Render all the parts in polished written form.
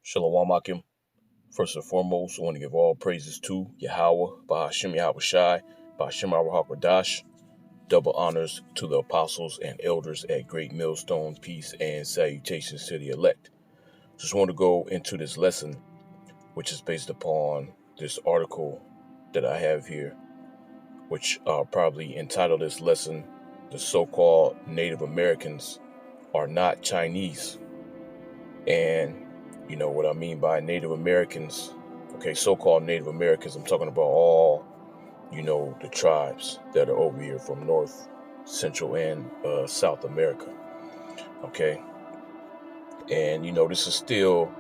Shalom Akim. First and foremost, I want to give all praises to Yahweh, Bahashim Yahweh Shai, Bahashim Hakwadash. Double honors to the apostles and elders at Great Millstone. Peace and salutations to the elect. Just want to go into this lesson, which is based upon this article that I have here, which I'll probably entitle this lesson, "The So-Called Native Americans Are Not Chinese." And you know what I mean by Native Americans. Okay, so-called Native Americans, I'm talking about all, the tribes that are over here from North, Central, and South America. Okay. And, this is still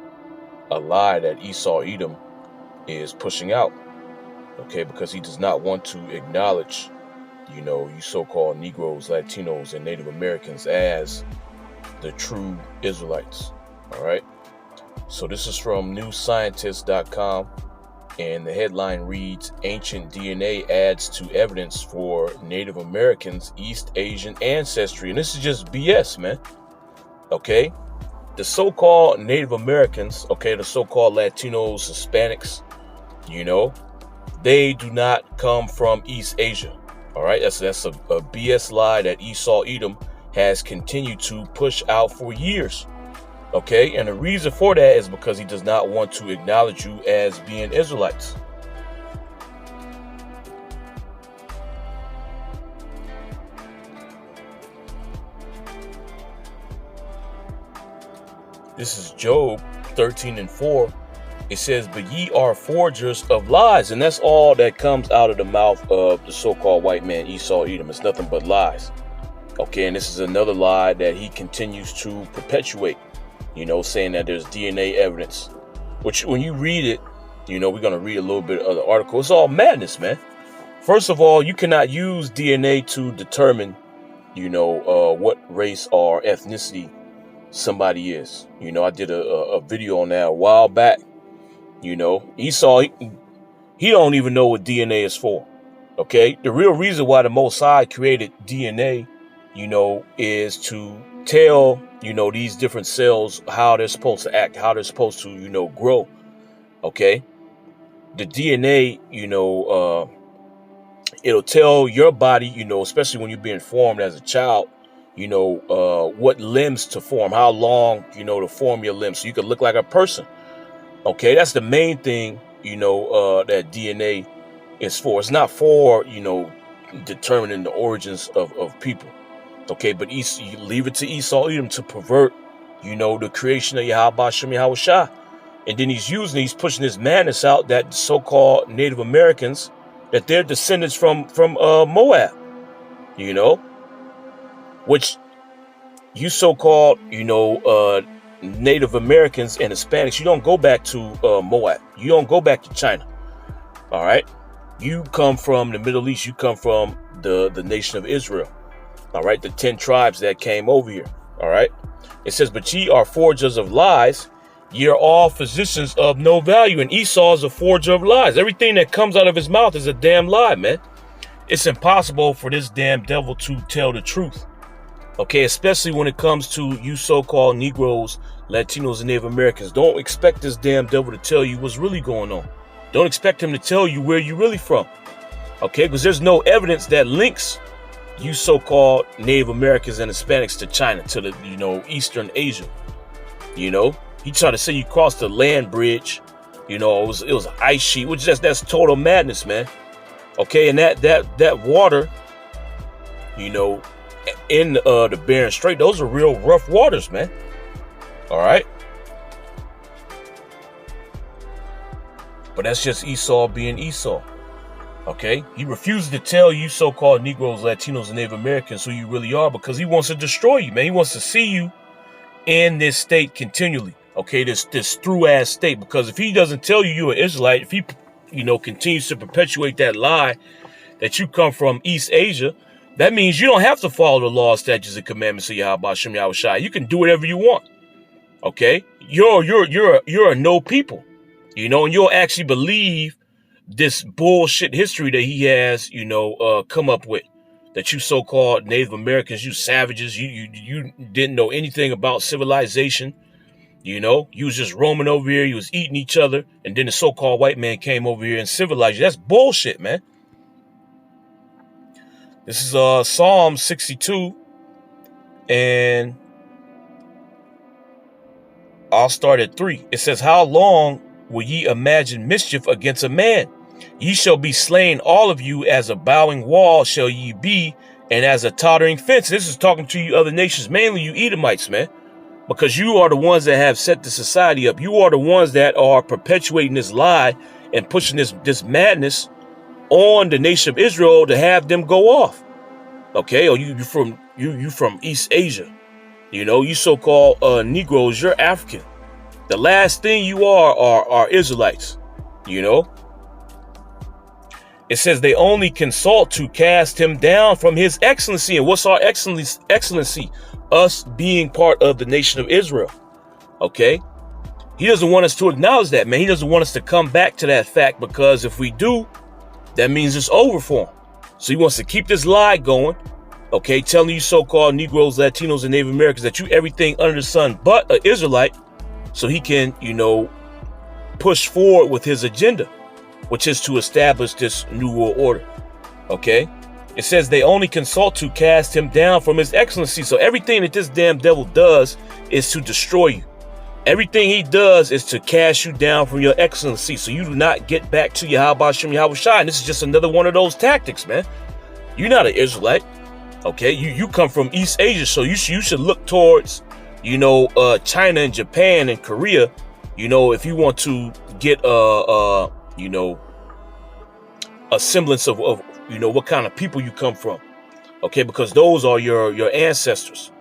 a lie that Esau Edom is pushing out. Okay, because he does not want to acknowledge, you so-called Negroes, Latinos, and Native Americans as the true Israelites. All right. So this is from newscientist.com, and the headline reads, "Ancient DNA adds to evidence for Native Americans' East Asian ancestry." And this is just BS, man. Okay? The so-called Native Americans, okay, the so-called Latinos, Hispanics, they do not come from East Asia. All right? That's a BS lie that Esau Edom has continued to push out for years. Okay, and the reason for that is because he does not want to acknowledge you as being Israelites. This is Job 13:4. It says, "But ye are forgers of lies," and that's all that comes out of the mouth of the so-called white man Esau Edom. It's nothing but lies. Okay, and this is another lie that he continues to perpetuate. Saying that there's DNA evidence, which when you read it, we're going to read a little bit of the article. It's all madness, man. First of all, you cannot use DNA to determine, what race or ethnicity somebody is. I did a video on that a while back. Esau, he don't even know what DNA is for. Okay. The real reason why the Most High created DNA, is to tell, these different cells how they're supposed to act, how they're supposed to, grow. Okay. The DNA, it'll tell your body, especially when you're being formed as a child, what limbs to form, how long, to form your limbs so you can look like a person. Okay. That's the main thing, that DNA is for. It's not for, determining the origins of people. Okay, but you leave it to Esau Edom to pervert, the creation of Yahweh Shem Yahweh Shah. And then he's pushing this madness out that so-called Native Americans, that they're descendants from Moab, which you so-called, Native Americans and Hispanics, you don't go back to Moab. You don't go back to China. All right. You come from the Middle East. You come from the nation of Israel. All right, the 10 tribes that came over here. All right. It says, "But ye are forgers of lies. Ye are all physicians of no value." And Esau is a forger of lies. Everything that comes out of his mouth is a damn lie, man. It's impossible for this damn devil to tell the truth. Okay, especially when it comes to you so-called Negroes, Latinos, and Native Americans. Don't expect this damn devil to tell you what's really going on. Don't expect him to tell you where you're really from. Okay, because there's no evidence that links you so-called Native Americans and Hispanics to China, to the, Eastern Asia. He tried to say you crossed the land bridge. It was an ice sheet, which that's total madness, man. Okay, and that water, in the Bering Strait, those are real rough waters, man. All right. But that's just Esau being Esau. Okay, he refuses to tell you so-called Negroes, Latinos, and Native Americans who you really are, because he wants to destroy you, man. He wants to see you in this state continually. Okay, this through-ass state, because if he doesn't tell you you're an Israelite, if he, continues to perpetuate that lie that you come from East Asia, that means you don't have to follow the law, statutes, and commandments of Yahweh Shem Yahweh Shai. You can do whatever you want. Okay, you're a no people, and you'll actually believe this bullshit history that he has, come up with, that you so-called Native Americans, you savages, you didn't know anything about civilization. You was just roaming over here. You was eating each other. And then the so-called white man came over here and civilized you. That's bullshit, man. This is Psalm 62. And I'll start at 3. It says, how long will ye imagine mischief against a man? Ye shall be slain, all of you, as a bowing wall shall ye be, and as a tottering fence. This is talking to you other nations, mainly you Edomites, man. Because you are the ones that have set the society up. You are the ones that are perpetuating this lie and pushing this madness on the nation of Israel to have them go off. Okay, or you from East Asia. You so-called Negroes, you're African. The last thing you are Israelites. It says they only consult to cast him down from his excellency. And what's our excellency? Us being part of the nation of Israel. Okay? He doesn't want us to acknowledge that, man. He doesn't want us to come back to that fact, because if we do, that means it's over for him. So he wants to keep this lie going. Okay? Telling you so-called Negroes, Latinos, and Native Americans that you everything under the sun but an Israelite, so he can, push forward with his agenda, which is to establish this new world order. Okay? It says they only consult to cast him down from his excellency. So everything that this damn devil does is to destroy you. Everything he does is to cast you down from your excellency, so you do not get back to Yahweh Shem Yahweh Shai. And this is just another one of those tactics, man. You're not an Israelite. Okay? You come from East Asia, so you should look towards, China and Japan and Korea, if you want to get a semblance of what kind of people you come from. Okay, because those are your ancestors.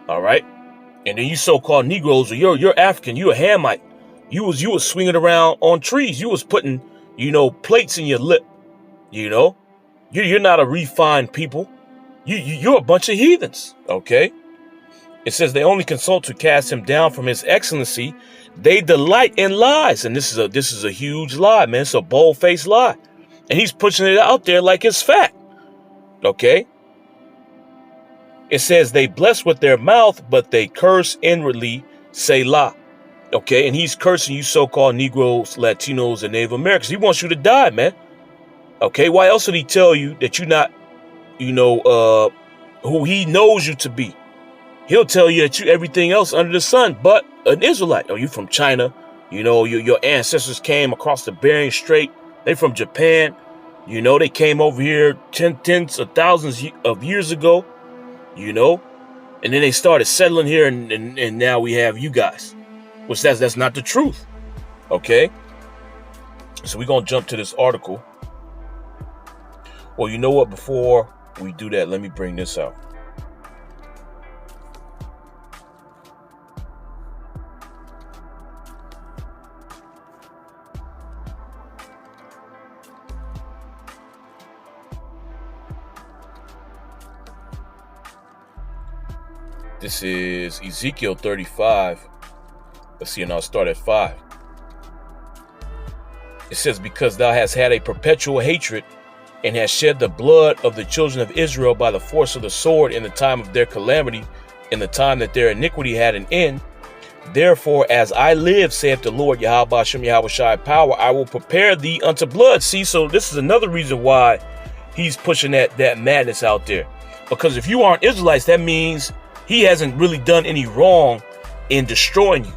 All right. And then you so-called Negroes, or you're African, you're a Hamite. You was swinging around on trees. You was putting, plates in your lip. You're not a refined people. You're a bunch of heathens. Okay. It says they only consult to cast him down from his excellency. They delight in lies. And this is a huge lie, man. It's a bold-faced lie. And he's pushing it out there like it's fact. Okay? It says they bless with their mouth, but they curse inwardly, Selah. Okay? And he's cursing you so-called Negroes, Latinos, and Native Americans. He wants you to die, man. Okay? Why else would he tell you that you're not, who he knows you to be? He'll tell you that you everything else under the sun but an Israelite. You from China. Your ancestors came across the Bering Strait. They from Japan. They came over here tens of thousands of years ago. And then they started settling here, and now we have you guys. Which that's not the truth. Okay? So we're going to jump to this article. Well, you know what? Before we do that, let me bring this out. This is Ezekiel 35. Let's see, and I'll start at 5. It says, because thou hast had a perpetual hatred, and hast shed the blood of the children of Israel by the force of the sword in the time of their calamity, in the time that their iniquity had an end. Therefore, as I live, saith the Lord, Yahweh Shem Yahweh Shai power, I will prepare thee unto blood. See, so this is another reason why he's pushing that madness out there. Because if you aren't Israelites, that means he hasn't really done any wrong in destroying you.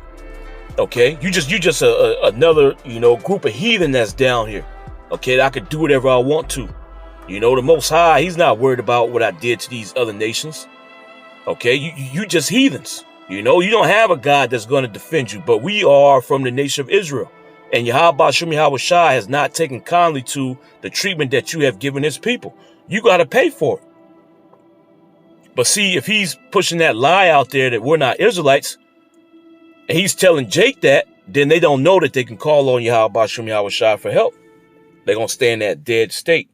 Okay, you just another group of heathen that's down here. Okay, I could do whatever I want to. The Most High, he's not worried about what I did to these other nations. Okay, you just heathens. You don't have a God that's going to defend you. But we are from the nation of Israel, and Yahweh Shem Yahweh Shai has not taken kindly to the treatment that you have given his people. You got to pay for it. But see, if he's pushing that lie out there that we're not Israelites, and he's telling Jake that, then they don't know that they can call on Yahweh Shem Yahweh Shai for help. They're going to stay in that dead state.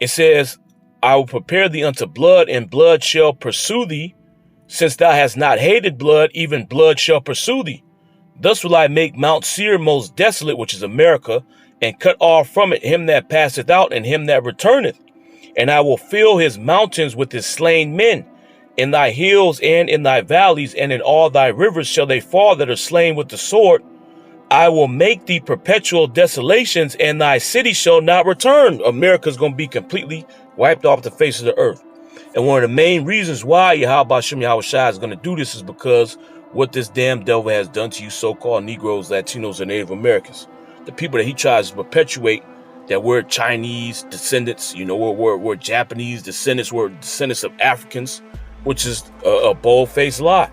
It says, I will prepare thee unto blood, and blood shall pursue thee. Since thou hast not hated blood, even blood shall pursue thee. Thus will I make Mount Seir most desolate, which is America, and cut off from it him that passeth out, and him that returneth. And I will fill his mountains with his slain men, In thy hills and in thy valleys and in all thy rivers shall they fall that are slain with the sword. I will make thee perpetual desolations, and thy city shall not return. America's going to be completely wiped off the face of the earth. And one of the main reasons why Yahweh Shem Yahweh Shai is going to do this is because what this damn devil has done to you so-called Negroes, Latinos, and Native Americans. The people that he tries to perpetuate that we're Chinese descendants, you know, we're Japanese descendants, we're descendants of Africans, which is a bold-faced lie.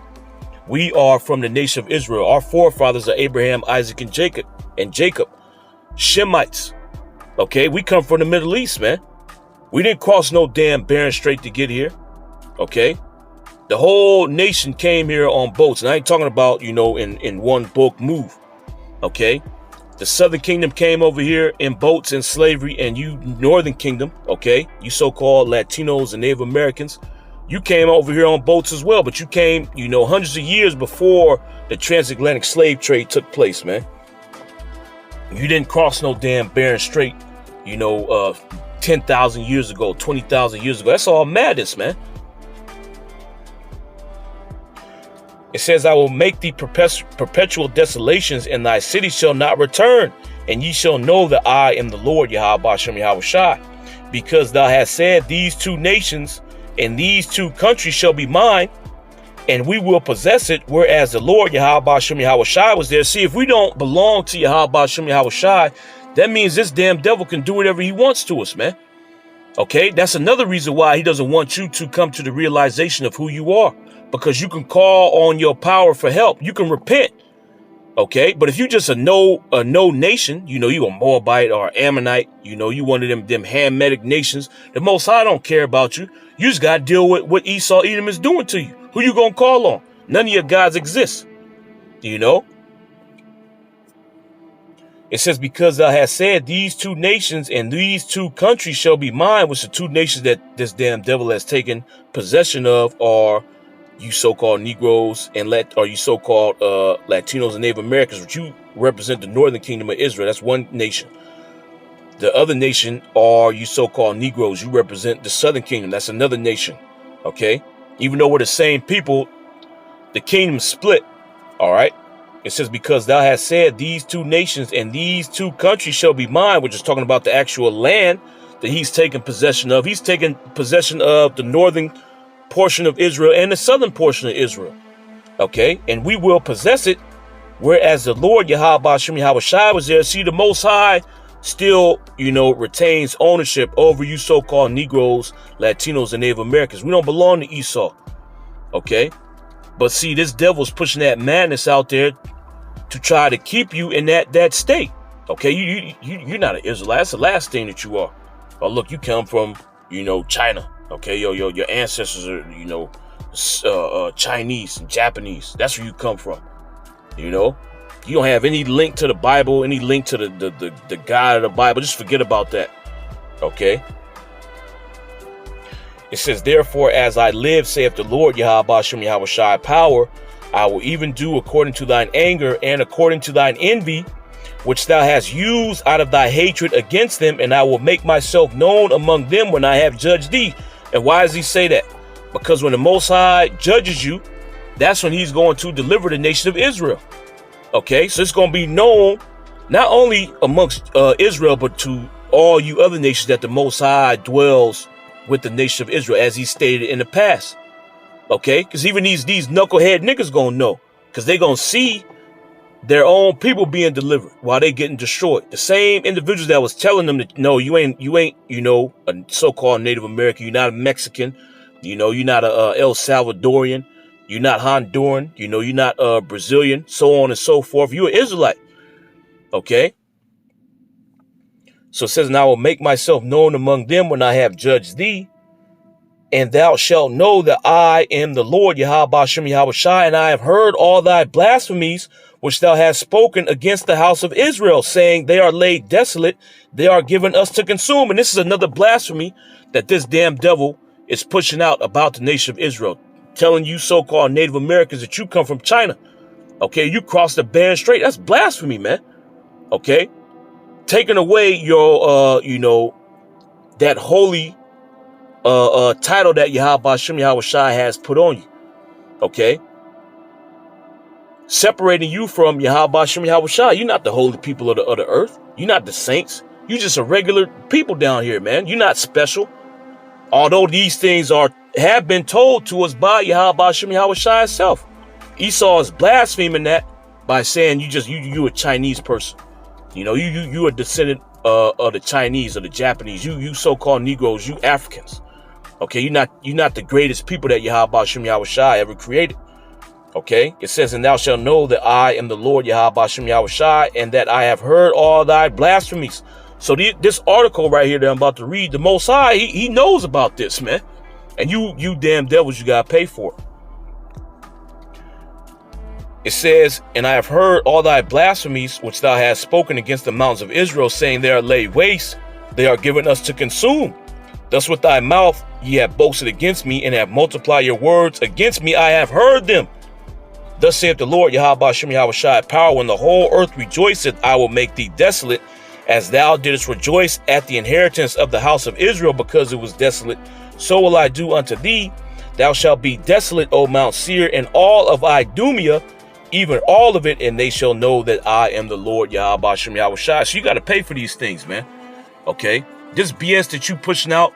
We are from the nation of Israel. Our forefathers are Abraham, Isaac, and Jacob. Shemites. Okay, we come from the Middle East, man. We didn't cross no damn Bering Strait to get here. Okay? The whole nation came here on boats. And I ain't talking about, you know, in one book move. Okay? The Southern Kingdom came over here in boats and slavery, and you Northern Kingdom, okay? You so-called Latinos and Native Americans, you came over here on boats as well, but you came, you know, hundreds of years before the transatlantic slave trade took place, man. You didn't cross no damn Bering Strait, you know, 10,000 years ago, 20,000 years ago. That's all madness, man. It says, I will make thee perpetual desolations, and thy city shall not return. And ye shall know that I am the Lord, Yahweh Shem Yahweh Shai. Because thou hast said, these two nations and these two countries shall be mine, and we will possess it, whereas the Lord, Yahweh Shem Yahweh Shai, was there. See, if we don't belong to Yahweh Shem Yahweh Shai, that means this damn devil can do whatever he wants to us, man. Okay, that's another reason why he doesn't want you to come to the realization of who you are. Because you can call on your power for help. You can repent. Okay, but if you just a no nation, you know, you a Moabite or Ammonite, you know, you one of them Hamitic nations, the Most High don't care about you. You just got to deal with what Esau Edom is doing to you. Who you going to call on? None of your gods exist. You know? It says, because thou hast said, these two nations and these two countries shall be mine, which the two nations that this damn devil has taken possession of are you so-called Negroes and you so-called Latinos and Native Americans, which you represent the Northern Kingdom of Israel. That's one nation. The other nation are you so-called Negroes. You represent the Southern Kingdom. That's another nation. Okay? Even though we're the same people, the kingdom split. All right? It says, because thou hast said, these two nations and these two countries shall be mine, which is talking about the actual land that he's taken possession of. He's taken possession of the northern portion of Israel and the southern portion of Israel. Okay? And we will possess it, whereas the Lord, Yahweh Shem Yahweh Shai, was there. See, the Most High still, you know, retains ownership over you so-called Negroes, Latinos, and Native Americans. We don't belong to Esau. Okay? But see, this devil's pushing that madness out there to try to keep you in that state. Okay? You're not an Israelite. That's the last thing that you are. Oh, look, you come from, you know, China. Okay, your ancestors are, you know, Chinese and Japanese. That's where you come from. You know, you don't have any link to the Bible, any link to the God of the Bible. Just forget about that. Okay. It says, therefore, as I live, saith the Lord, Yahweh Shem Yahweh Shai power, I will even do according to thine anger and according to thine envy, which thou hast used out of thy hatred against them, and I will make myself known among them when I have judged thee. And why does he say that? Because when the Most High judges you, that's when he's going to deliver the nation of Israel. Okay, so it's going to be known not only amongst Israel, but to all you other nations that the Most High dwells with the nation of Israel, as he stated in the past. Okay, because even these knucklehead niggas going to know, because they're going to see their own people being delivered while they getting destroyed. The same individuals that was telling them that, no, you ain't, you know, a so-called Native American. You're not a Mexican. You know, you're not a El Salvadorian. You're not Honduran. You know, you're not Brazilian, so on and so forth. You're an Israelite. Okay. So it says, and I will make myself known among them when I have judged thee. And thou shalt know that I am the Lord, Yahweh Shem Yahweh Shai, and I have heard all thy blasphemies which thou hast spoken against the house of Israel, saying, they are laid desolate, they are given us to consume. And this is another blasphemy that this damn devil is pushing out about the nation of Israel, telling you so-called Native Americans that you come from China. Okay, you crossed the Bering Strait. That's blasphemy, man. Okay, taking away your, you know, that holy title that Yahweh Shem Yahweh Shai has put on you. Okay? Separating you from Yahweh Shem Yahweh Shai. You're not the holy people of the earth. You're not the saints. You're just a regular people down here, man. You're not special. Although these things have been told to us by Yahweh Shem Yahweh Shai itself. Esau is blaspheming that by saying you a Chinese person. You know, you a descendant of the Chinese or the Japanese. You so-called Negroes, you Africans. Okay, you're not the greatest people that Yahweh Shem Yahweh Shai ever created. Okay, it says, and thou shalt know that I am the Lord Yahweh Shem Yahweh Shai, and that I have heard all thy blasphemies. So this article right here that I'm about to read, the Most High, he knows about this, man. And you damn devils, you gotta pay for it. It says, and I have heard all thy blasphemies which thou hast spoken against the mountains of Israel, saying they are laid waste, they are given us to consume. Thus with thy mouth ye have boasted against me, and have multiplied your words against me. I have heard them. Thus saith the Lord Yahweh Shem Yahweh Shai, power, when the whole earth rejoiceth, I will make thee desolate, as thou didst rejoice at the inheritance of the house of Israel, because it was desolate. So will I do unto thee. Thou shalt be desolate, O Mount Seir, and all of Idumea, even all of it, and they shall know that I am the Lord Yahweh Shem Yahweh Shai. So you got to pay for these things, man. Okay? This BS that you pushing out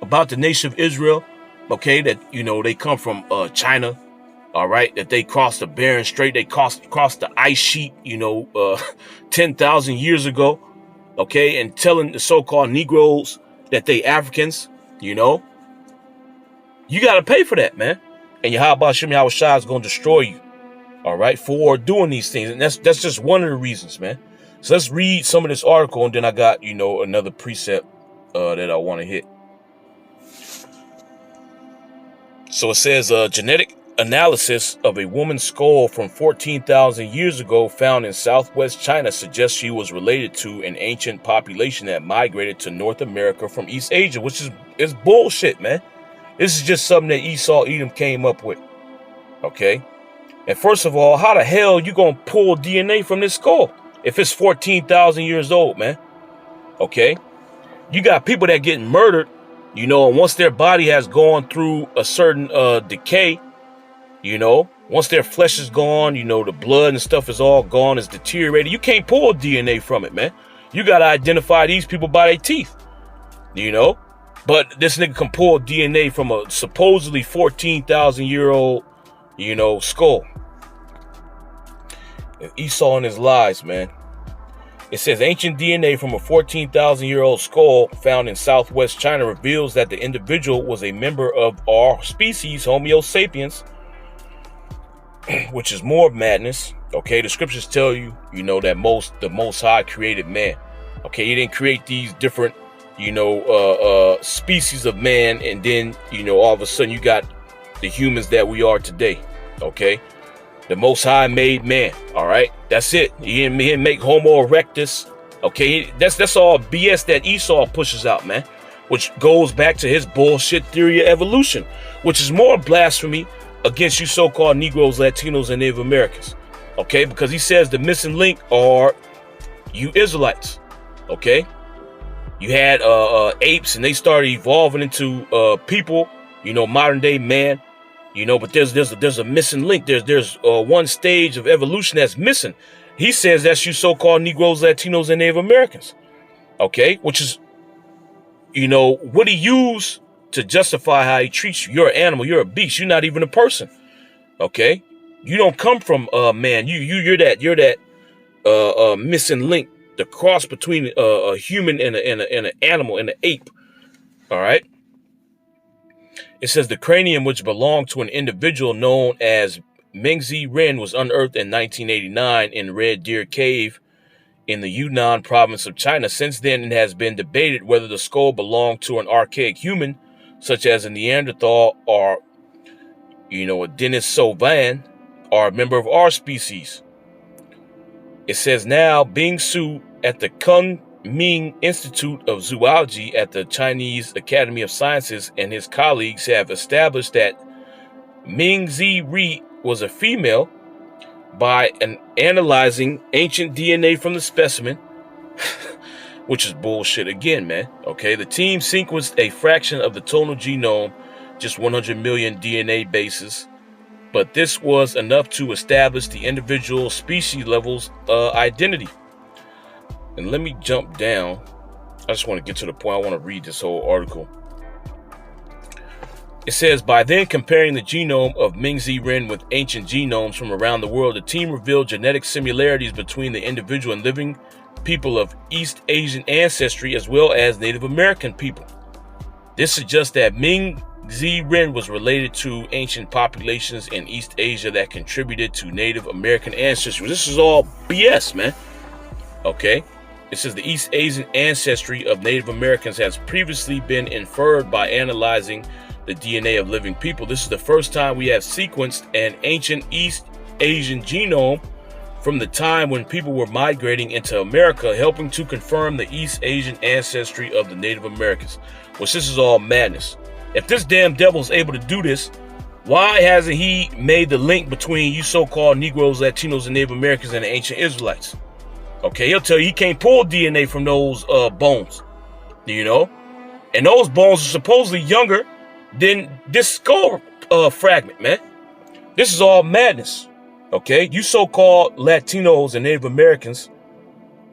about the nation of Israel, okay, that, you know, they come from China, all right, that they crossed the Bering Strait, they crossed the ice sheet, you know, 10,000 years ago, okay, and telling the so-called Negroes that they Africans, you know, you got to pay for that, man. And Yahweh Shem Yahweh Shai is going to destroy you, all right, for doing these things. And that's just one of the reasons, man. So let's read some of this article, and then I got, you know, another precept that I want to hit. So it says, genetic analysis of a woman's skull from 14,000 years ago found in southwest China suggests she was related to an ancient population that migrated to North America from East Asia, which is bullshit, man. This is just something that Esau Edom came up with, okay? And first of all, how the hell you gonna pull DNA from this skull if it's 14,000 years old, man? Okay? You got people that get murdered, you know, and once their body has gone through a certain decay, you know, once their flesh is gone, you know, the blood and stuff is all gone, it's deteriorated. You can't pull DNA from it, man. You got to identify these people by their teeth, you know. But this nigga can pull DNA from a supposedly 14,000-year-old, you know, skull. And Esau and his lies, man. It says ancient DNA from a 14,000-year-old skull found in southwest China reveals that the individual was a member of our species, Homo sapiens, which is more madness. Okay, the scriptures tell you, you know, that the Most High created man. Okay, he didn't create these different, you know, species of man, and then, you know, all of a sudden you got the humans that we are today. Okay, the Most High made man. All right, that's it. He didn't make Homo erectus. Okay, that's all BS that Esau pushes out, man, which goes back to his bullshit theory of evolution, which is more blasphemy against you so-called Negroes, Latinos, and Native Americans. Okay, because he says the missing link are you Israelites. Okay, you had apes, and they started evolving into people, you know, modern day man, you know, but there's a missing link. There's one stage of evolution that's missing. He says that's you so-called Negroes, Latinos, and Native Americans. Okay, which is, you know, what he used to justify how he treats you. You're an animal, you're a beast, you're not even a person. Okay, you don't come from man. You're that missing link, the cross between a human and an animal and an ape. All right. It says the cranium, which belonged to an individual known as Mengzi Ren, was unearthed in 1989 in Red Deer Cave in the Yunnan province of China. Since then, it has been debated whether the skull belonged to an archaic human, such as a Neanderthal or, you know, a Denisovan, or a member of our species. It says now Bing Su at the Kunming Institute of Zoology at the Chinese Academy of Sciences and his colleagues have established that Mengzi Ri was a female by analyzing ancient DNA from the specimen. which is bullshit again, man. Okay, the team sequenced a fraction of the total genome, just 100 million DNA bases, but this was enough to establish the individual species level's identity. And let me jump down. I just want to get to the point. I want to read this whole article. It says, by then comparing the genome of Ming-Z Ren with ancient genomes from around the world, the team revealed genetic similarities between the individual and living people of East Asian ancestry as well as Native American people. This suggests that Ming-Z Ren was related to ancient populations in East Asia that contributed to Native American ancestry. This is all BS, man. Okay? It says the East Asian ancestry of Native Americans has previously been inferred by analyzing the DNA of living people. This is the first time we have sequenced an ancient East Asian genome from the time when people were migrating into America, helping to confirm the East Asian ancestry of the Native Americans. Which this is all madness. If this damn devil's able to do this, why hasn't he made the link between you so-called Negroes, Latinos, and Native Americans and the ancient Israelites? Okay, he'll tell you he can't pull DNA from those bones, you know? And those bones are supposedly younger than this skull fragment, man. This is all madness, okay? You so-called Latinos and Native Americans,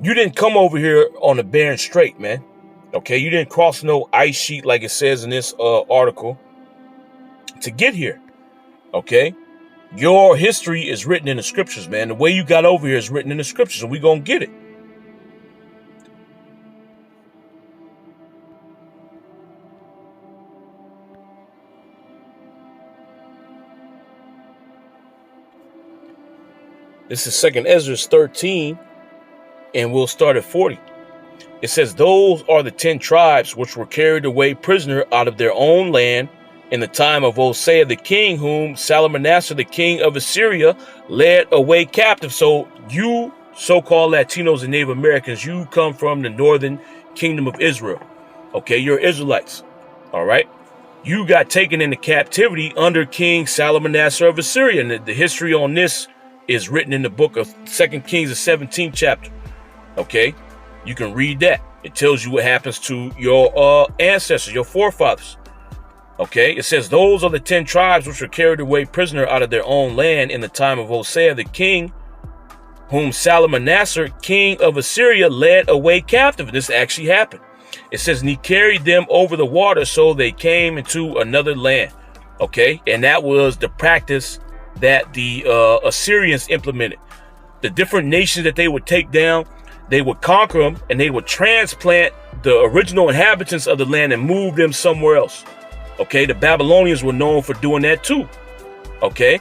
you didn't come over here on a barren strait, man. Okay, you didn't cross no ice sheet like it says in this article to get here, okay? Your history is written in the scriptures, man. The way you got over here is written in the scriptures, and we're going to get it. This is 2nd Ezra 13, and we'll start at 40. It says, those are the 10 tribes which were carried away prisoner out of their own land in the time of Hosea the king, whom Salmanassar the king of Assyria led away captive. So you so-called Latinos and Native Americans, you come from the northern kingdom of Israel. Okay, you're Israelites. All right. You got taken into captivity under King Salmanassar of Assyria. And the history on this is written in the book of 2 Kings, the 17th chapter. Okay, you can read that. It tells you what happens to your ancestors, your forefathers. Okay, it says, those are the 10 tribes which were carried away prisoner out of their own land in the time of Hosea the king, whom Salmanassar, king of Assyria, led away captive. This actually happened. It says, and he carried them over the water, so they came into another land. Okay, and that was the practice that the Assyrians implemented. The different nations that they would take down, they would conquer them, and they would transplant the original inhabitants of the land and move them somewhere else. Okay, the Babylonians were known for doing that too. Okay,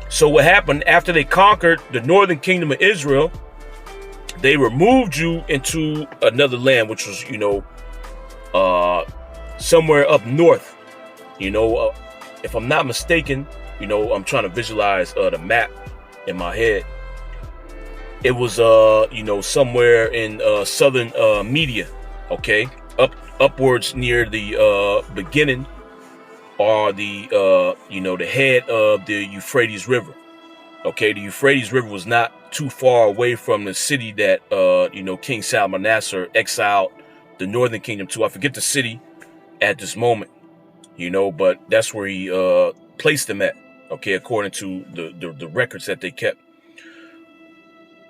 so what happened after they conquered the northern kingdom of Israel, they removed you into another land, which was, you know, somewhere up north. You know, if I'm not mistaken, you know, I'm trying to visualize the map in my head. It was, you know, somewhere in southern Media, okay? Upwards near the beginning are the, you know, the head of the Euphrates River. Okay, the Euphrates River was not too far away from the city that, you know, King Salmanassar exiled the northern kingdom to. I forget the city at this moment, you know, but that's where he placed them at. Okay, according to the records that they kept.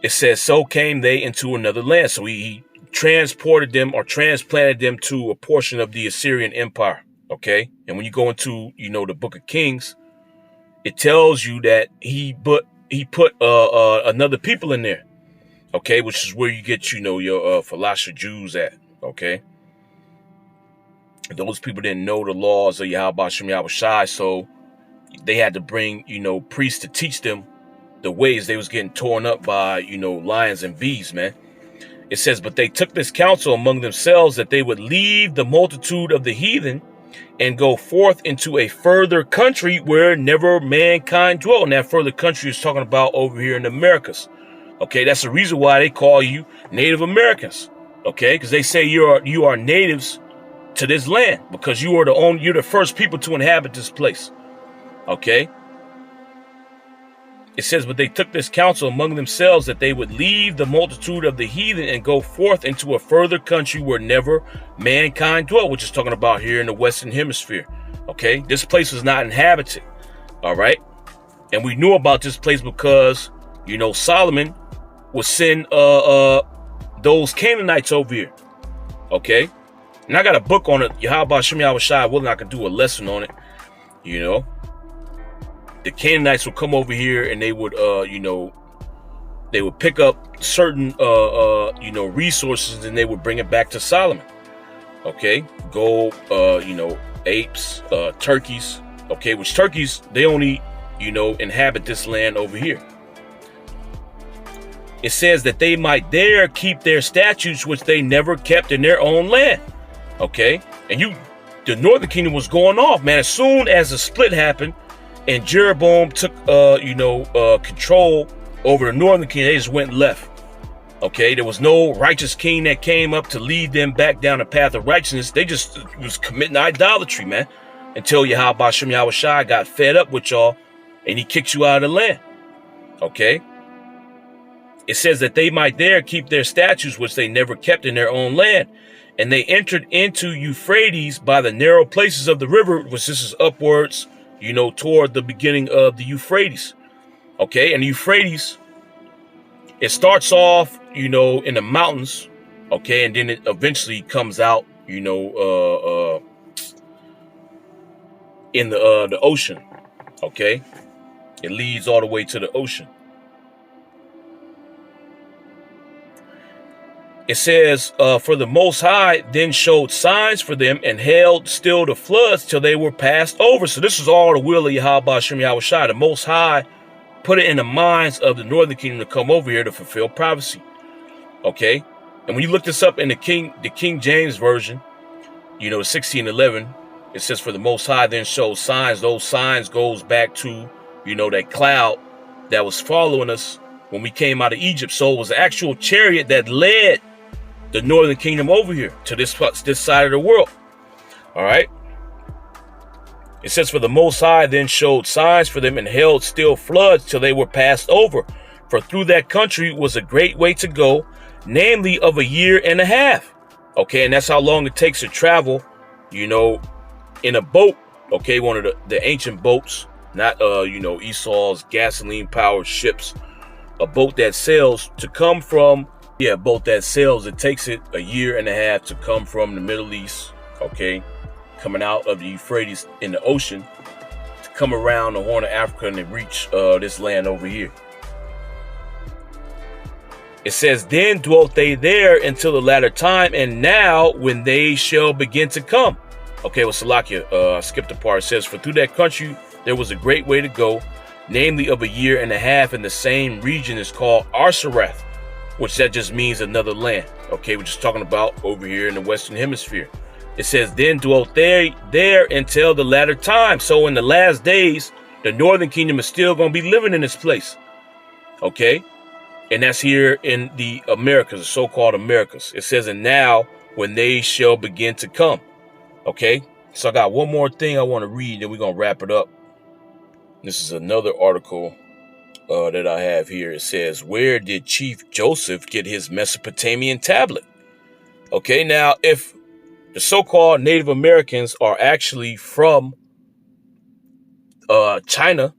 It says, so came they into another land. So he transported them or transplanted them to a portion of the Assyrian Empire. Okay, and when you go into, you know, the Book of Kings, it tells you that he put another people in there. Okay, which is where you get, you know, your Falasha Jews at. Okay, those people didn't know the laws of Yahweh Shem Yahweh Shai, so they had to bring, you know, priests to teach them the ways. They was getting torn up by, you know, lions and bees, man. It says, but they took this counsel among themselves that they would leave the multitude of the heathen and go forth into a further country where never mankind dwelt. And that further country is talking about over here in the Americas. Okay, that's the reason why they call you Native Americans. Okay, because they say you are natives to this land because you're the first people to inhabit this place. Okay. It says, but they took this counsel among themselves that they would leave the multitude of the heathen and go forth into a further country where never mankind dwelt, which is talking about here in the Western Hemisphere. Okay, this place was not inhabited. All right, and we knew about this place because, you know, Solomon would send those Canaanites over here. Okay, and I got a book on it. Yahweh Shem Yahweh Shai. Well, I can do a lesson on it. You know, the Canaanites would come over here and they would, you know, they would pick up certain, you know, resources and they would bring it back to Solomon. Okay, gold, you know, apes, turkeys. Okay, which turkeys, they only, you know, inhabit this land over here. It says that they might there keep their statutes, which they never kept in their own land. Okay, and the northern kingdom was going off, man. As soon as the split happened and Jeroboam took, you know, control over the northern kingdom, they just went left. Okay, there was no righteous king that came up to lead them back down the path of righteousness. They just was committing idolatry, man, until Yahweh Shem Yahweh Shai got fed up with y'all and he kicked you out of the land. Okay, it says that they might there keep their statutes, which they never kept in their own land. And they entered into Euphrates by the narrow places of the river, which this is upwards, you know, toward the beginning of the Euphrates. Okay, and the Euphrates, it starts off, you know, in the mountains, okay, and then it eventually comes out, you know, in the ocean. Okay, it leads all the way to the ocean. It says, for the Most High then showed signs for them and held still the floods till they were passed over. So this is all the will of Yahweh Shem Yahweh Shai. The Most High put it in the minds of the northern kingdom to come over here to fulfill prophecy. Okay, and when you look this up in the King James version, you know, 1611, it says, for the Most High then showed signs. Those signs goes back to, you know, that cloud that was following us when we came out of Egypt. So it was the actual chariot that led the northern kingdom over here to this side of the world. All right. It says, for the Most High then showed signs for them and held still floods till they were passed over. For through that country was a great way to go, namely of 1.5 years. Okay, and that's how long it takes to travel, you know, in a boat. Okay, one of the ancient boats, not you know, Esau's gasoline powered ships. A boat that sails to come from, a boat that sails, it takes it 1.5 years to come from the Middle East, okay, coming out of the Euphrates in the ocean, to come around the Horn of Africa and to reach this land over here. It says, then dwelt they there until the latter time, and now when they shall begin to come. Okay, well, Salakia, I skipped the part. It says, for through that country there was a great way to go, namely of 1.5 years, and the same region is called Arsarath, which that just means another land. Okay, we're just talking about over here in the Western Hemisphere. It says, then dwelt they there until the latter time. So in the last days, the northern kingdom is still going to be living in this place. Okay, and that's here in the Americas, the so-called Americas. It says, and now when they shall begin to come. Okay, so I got one more thing I want to read, then we're going to wrap it up. This is another article that I have here. It says, where did Chief Joseph get his Mesopotamian tablet? Okay, now if the so-called Native Americans are actually from China,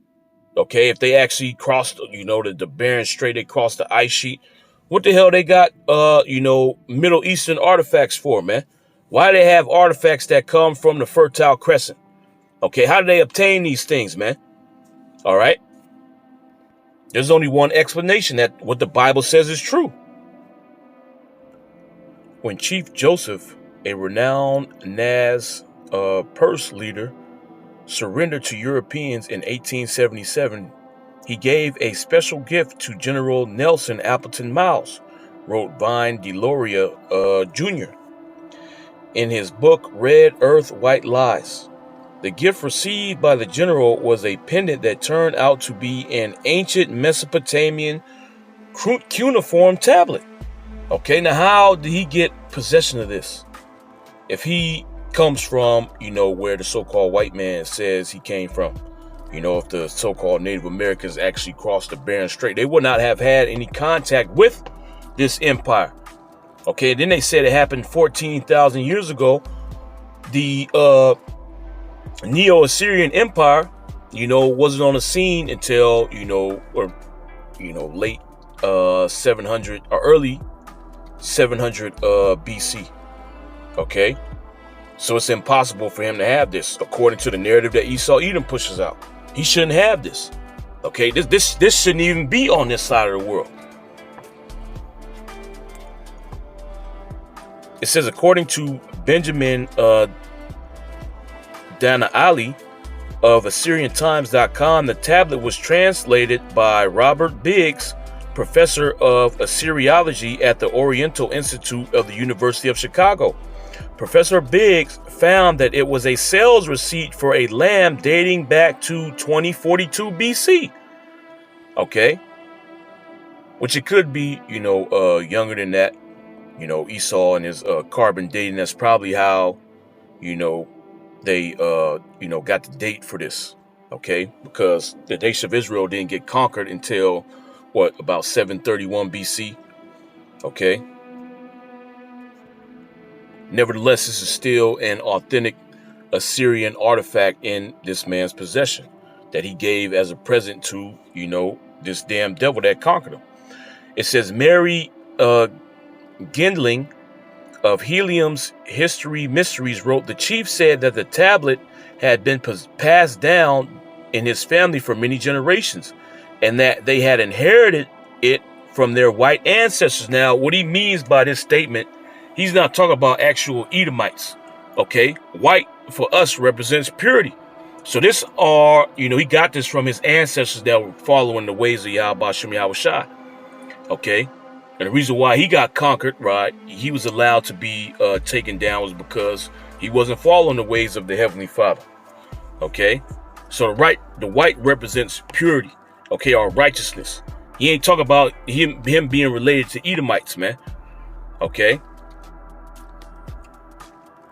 okay, if they actually crossed, you know, the Bering Strait, they crossed the ice sheet, what the hell they got, you know, Middle Eastern artifacts for, man? Why do they have artifacts that come from the Fertile Crescent? Okay, how do they obtain these things, man? All right. There's only one explanation, that what the Bible says is true. When Chief Joseph, a renowned Naz Perse leader, surrendered to Europeans in 1877, he gave a special gift to General Nelson Appleton Miles, wrote Vine Deloria Jr. in his book Red Earth, White Lies. The gift received by the general was a pendant that turned out to be an ancient Mesopotamian cuneiform tablet. Okay, now how did he get possession of this? If he comes from, you know, where the so-called white man says he came from. You know, if the so-called Native Americans actually crossed the Bering Strait, they would not have had any contact with this empire. Okay, then they said it happened 14,000 years ago. The Neo-Assyrian Empire, wasn't on the scene until, late 700 or early 700 BC. Okay, so it's impossible for him to have this, according to the narrative that Esau Edom pushes out. He shouldn't have this. Okay, this shouldn't even be on this side of the world. It says, according to Benjamin Dana Ali of AssyrianTimes.com, the tablet was translated by Robert Biggs, professor of Assyriology at the Oriental Institute of the University of Chicago. Professor Biggs found that it was a sales receipt for a lamb dating back to 2042 BC. Okay. Which it could be, younger than that. Esau and his carbon dating. That's probably how, they, got the date for this. Okay. Because the nation of Israel didn't get conquered until, about 731 BC. Okay. Nevertheless, this is still an authentic Assyrian artifact in this man's possession that he gave as a present to, this damn devil that conquered him. It says Mary Gindling of Helium's History Mysteries wrote, the chief said that the tablet had been passed down in his family for many generations and that they had inherited it from their white ancestors. Now, what he means by this statement, he's not talking about actual Edomites. Okay. White for us represents purity. So this he got this from his ancestors that were following the ways of Yahweh Shem Yahweh Shai. Okay. And the reason why he got conquered, right, he was allowed to be taken down was because he wasn't following the ways of the Heavenly Father. Okay. So the white represents purity. Okay. Or righteousness. He ain't talking about him being related to Edomites, man. Okay.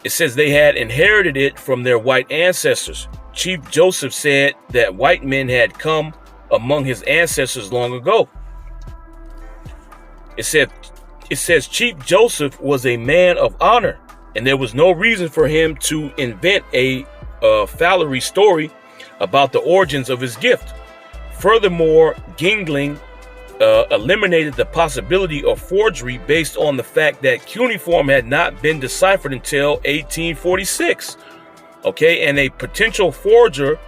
It says they had inherited it from their white ancestors. Chief Joseph said that white men had come among his ancestors long ago. It says Chief Joseph was a man of honor, and there was no reason for him to invent a fallery story about the origins of his gift. Furthermore, Gingling eliminated the possibility of forgery based on the fact that cuneiform had not been deciphered until 1846. Okay, and a potential forger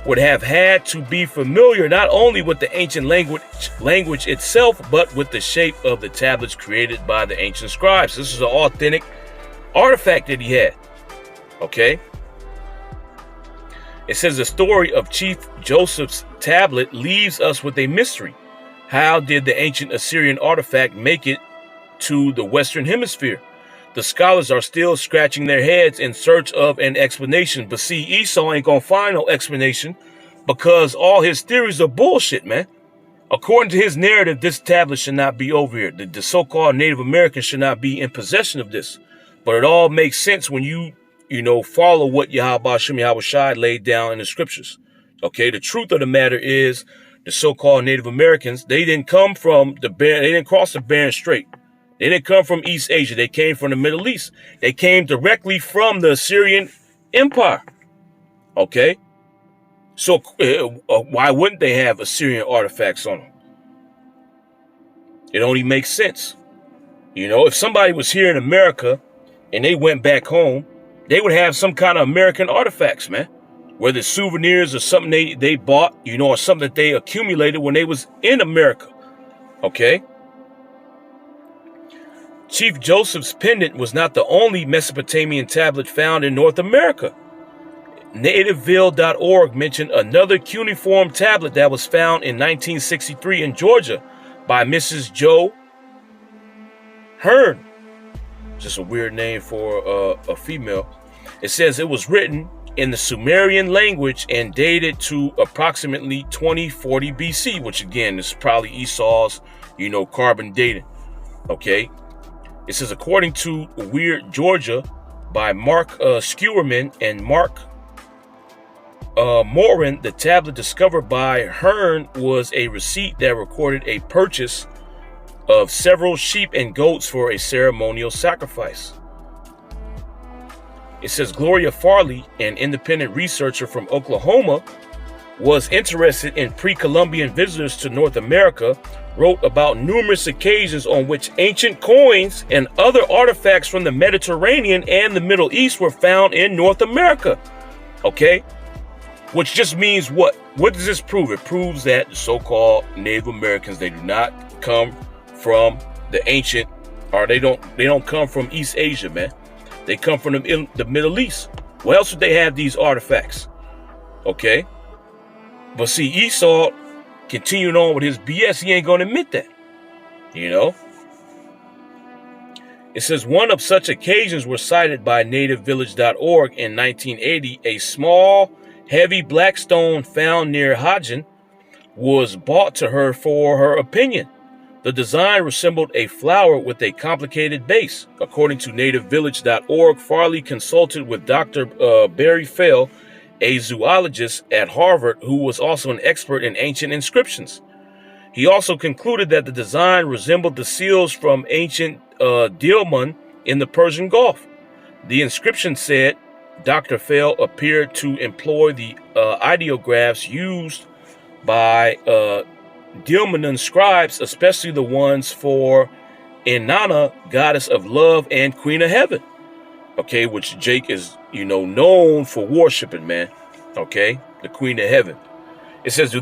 would have had to be familiar not only with the ancient language itself, but with the shape of the tablets created by the ancient scribes. This is an authentic artifact that he had. Okay. It says the story of Chief Joseph's tablet leaves us with a mystery. How did the ancient Assyrian artifact make it to the Western Hemisphere? The scholars are still scratching their heads in search of an explanation. But see, Esau ain't gonna find no explanation because all his theories are bullshit, man. According to his narrative, this tablet should not be over here. The so-called Native Americans should not be in possession of this. But it all makes sense when you follow what Yahweh Shem Yahweh Shai laid down in the scriptures. Okay, the truth of the matter is the so-called Native Americans, they didn't come from they didn't cross the Bering Strait. They didn't come from East Asia. They came from the Middle East. They came directly from the Assyrian Empire. Okay? So why wouldn't they have Assyrian artifacts on them? It only makes sense. If somebody was here in America and they went back home, they would have some kind of American artifacts, man. Whether it's souvenirs or something they bought, or something that they accumulated when they was in America. Okay? Chief Joseph's pendant was not the only Mesopotamian tablet found in North America. Nativeville.org mentioned another cuneiform tablet that was found in 1963 in Georgia by Mrs. Joe Hearn. Just a weird name for a female. It says it was written in the Sumerian language and dated to approximately 2040 BC, which again is probably Esau's, carbon dating. Okay. It says, according to Weird Georgia by Mark Skewerman and Mark Morin, the tablet discovered by Hearn was a receipt that recorded a purchase of several sheep and goats for a ceremonial sacrifice. It says Gloria Farley, an independent researcher from Oklahoma, was interested in pre-Columbian visitors to North America, wrote about numerous occasions on which ancient coins and other artifacts from the Mediterranean and the Middle East were found in North America. Okay? Which just means what? What does this prove? It proves that the so-called Native Americans, they do not come from the ancient, or they don't come from East Asia, man. They come from the Middle East. Where else would they have these artifacts? Okay? But see, Esau, continuing on with his BS, he ain't going to admit that. You know? It says one of such occasions were cited by nativevillage.org in 1980. A small, heavy black stone found near Hagen was brought to her for her opinion. The design resembled a flower with a complicated base. According to nativevillage.org, Farley consulted with Dr. Barry Fell, a zoologist at Harvard who was also an expert in ancient inscriptions. He also concluded that the design resembled the seals from ancient Dilmun in the Persian Gulf. The inscription said Dr. Fell appeared to employ the ideographs used by Dilmun scribes, especially the ones for Inanna, goddess of love and queen of heaven. Okay, which Jake is, known for worshiping, man. Okay, the queen of heaven. It says, do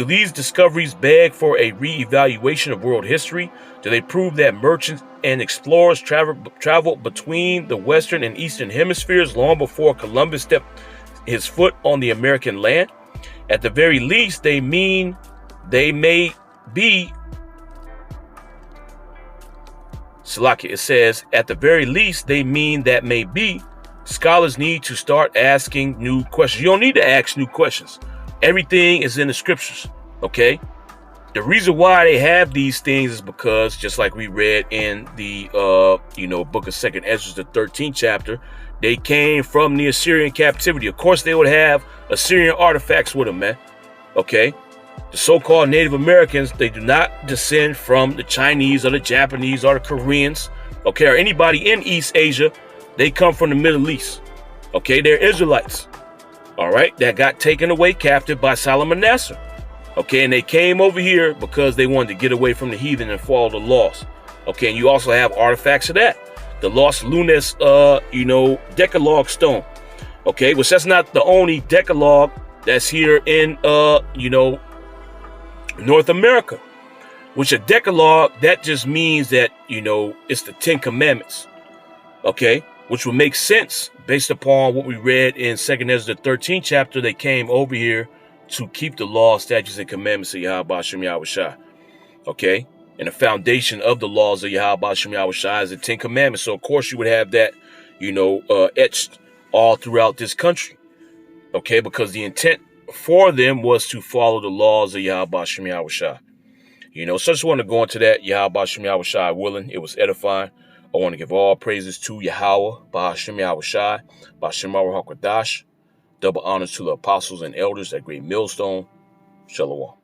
these discoveries beg for a reevaluation of world history? Do they prove that merchants and explorers traveled between the western and eastern hemispheres long before Columbus stepped his foot on the American land? At the very least, they may be. Salaki, it says, at the very least, they mean that may be. Scholars need to start asking new questions. You don't need to ask new questions. Everything is in the scriptures, okay? The reason why they have these things is because, just like we read in the, book of 2nd Ezra, the 13th chapter, they came from the Assyrian captivity. Of course, they would have Assyrian artifacts with them, man, okay? The so-called Native Americans, they do not descend from the Chinese or the Japanese or the Koreans, okay, or anybody in East Asia. They come from the Middle East, okay? They're Israelites, all right, that got taken away captive by Solomon Nasser, okay? And they came over here because they wanted to get away from the heathen and follow the laws, okay? And you also have artifacts of that. The Los Lunas, Decalogue stone, okay? Which that's not the only Decalogue that's here in, North America. Which a Decalogue, that just means that, it's the 10 Commandments, okay? Which would make sense based upon what we read in 2nd Ezra, the 13th chapter. They came over here to keep the law, statutes, and commandments of Yahweh Hashem Yahweh Shai, okay? And the foundation of the laws of Yahweh Hashem Yahweh Shai is the 10 Commandments. So, of course, you would have that, etched all throughout this country, okay? Because the intent for them was to follow the laws of Yahweh Hashem Yahweh Shai. So I just want to go into that. Yahweh Hashem Yahweh Shai willing. It was edifying. I want to give all praises to Yahweh, Bahashem Yahweh Shai, Bahashem Yahweh HaKadosh. Double honors to the apostles and elders at Great Millstone. Shalom.